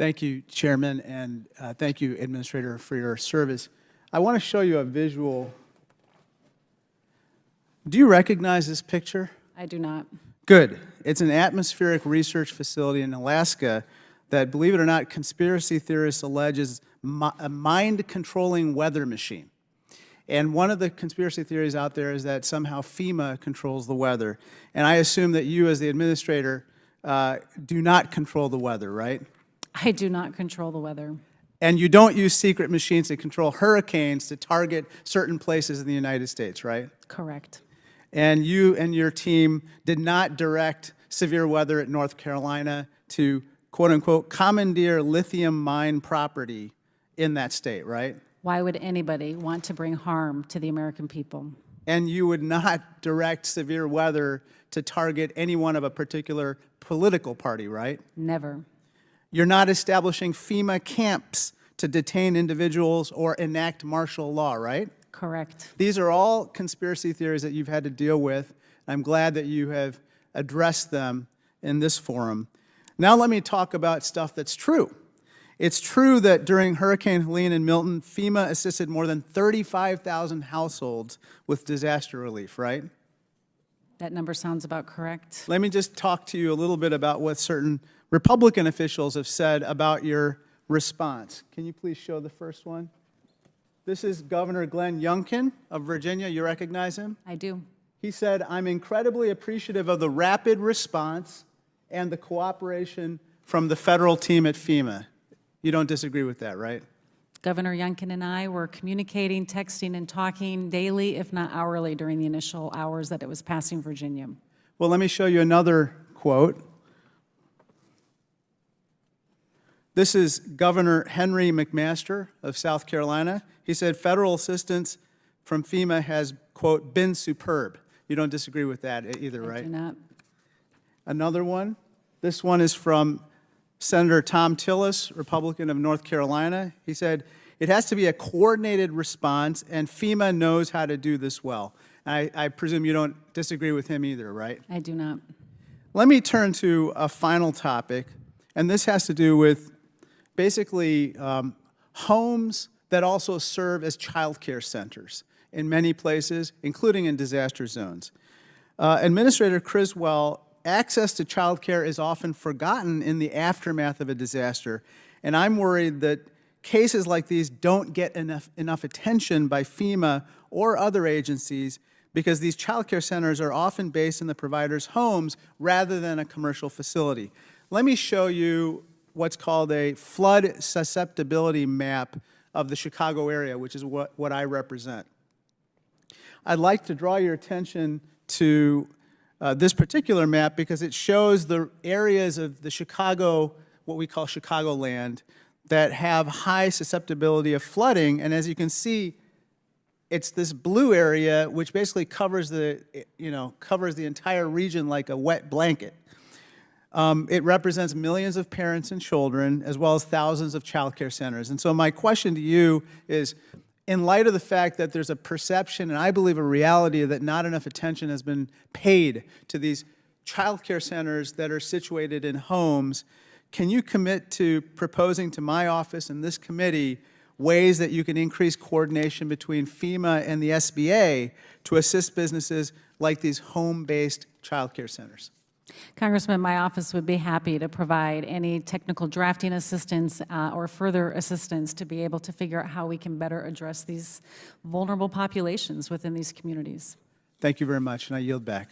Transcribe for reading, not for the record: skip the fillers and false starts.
Thank you, Chairman, and thank you, Administrator, for your service. I want to show you a visual. Do you recognize this picture? I do not. Good. It's an atmospheric research facility in Alaska that, believe it or not, conspiracy theorists allege is a mind-controlling weather machine. And one of the conspiracy theories out there is that somehow FEMA controls the weather. And I assume that you, as the administrator, do not control the weather, right? I do not control the weather. And you don't use secret machines to control hurricanes to target certain places in the United States, right? Correct. And you and your team did not direct severe weather at North Carolina to, quote unquote, commandeer lithium mine property in that state, right? Why would anybody want to bring harm to the American people? And you would not direct severe weather to target anyone of a particular political party, right? Never. You're not establishing FEMA camps to detain individuals or enact martial law, right? Correct. These are all conspiracy theories that you've had to deal with. I'm glad that you have addressed them in this forum. Now let me talk about stuff that's true. It's true that during Hurricane Helene and Milton, FEMA assisted more than 35,000 households with disaster relief, right? That number sounds about correct. Let me just talk to you a little bit about what certain Republican officials have said about your response. Can you please show the first one? This is Governor Glenn Youngkin of Virginia. You recognize him? I do. He said, "I'm incredibly appreciative of the rapid response and the cooperation from the federal team at FEMA." You don't disagree with that, right? Governor Youngkin and I were communicating, texting, and talking daily, if not hourly, during the initial hours that it was passing Virginia. Well, let me show you another quote. This is Governor Henry McMaster of South Carolina. He said, "Federal assistance from FEMA has, quote, been superb." You don't disagree with that either, right? I do not. Another one. This one is from Senator Tom Tillis, Republican of North Carolina. He said, "It has to be a coordinated response, and FEMA knows how to do this well." I presume you don't disagree with him either, right? I do not. Let me turn to a final topic, and this has to do with basically homes that also serve as child care centers in many places, including in disaster zones. Administrator Criswell, access to child care is often forgotten in the aftermath of a disaster, and I'm worried that cases like these don't get enough attention by FEMA or other agencies because these child care centers are often based in the provider's homes rather than a commercial facility. Let me show you what's called a flood susceptibility map of the Chicago area, which is what I represent. I'd like to draw your attention to this particular map because it shows the areas of the Chicago, what we call Chicagoland, that have high susceptibility of flooding. And as you can see, it's this blue area which basically covers the entire region like a wet blanket. It represents millions of parents and children, as well as thousands of child care centers. And so my question to you is, in light of the fact that there's a perception, and I believe a reality, that not enough attention has been paid to these child care centers that are situated in homes, can you commit to proposing to my office and this committee ways that you can increase coordination between FEMA and the SBA to assist businesses like these home-based child care centers? Congressman, my office would be happy to provide any technical drafting assistance or further assistance to be able to figure out how we can better address these vulnerable populations within these communities. Thank you very much, and I yield back.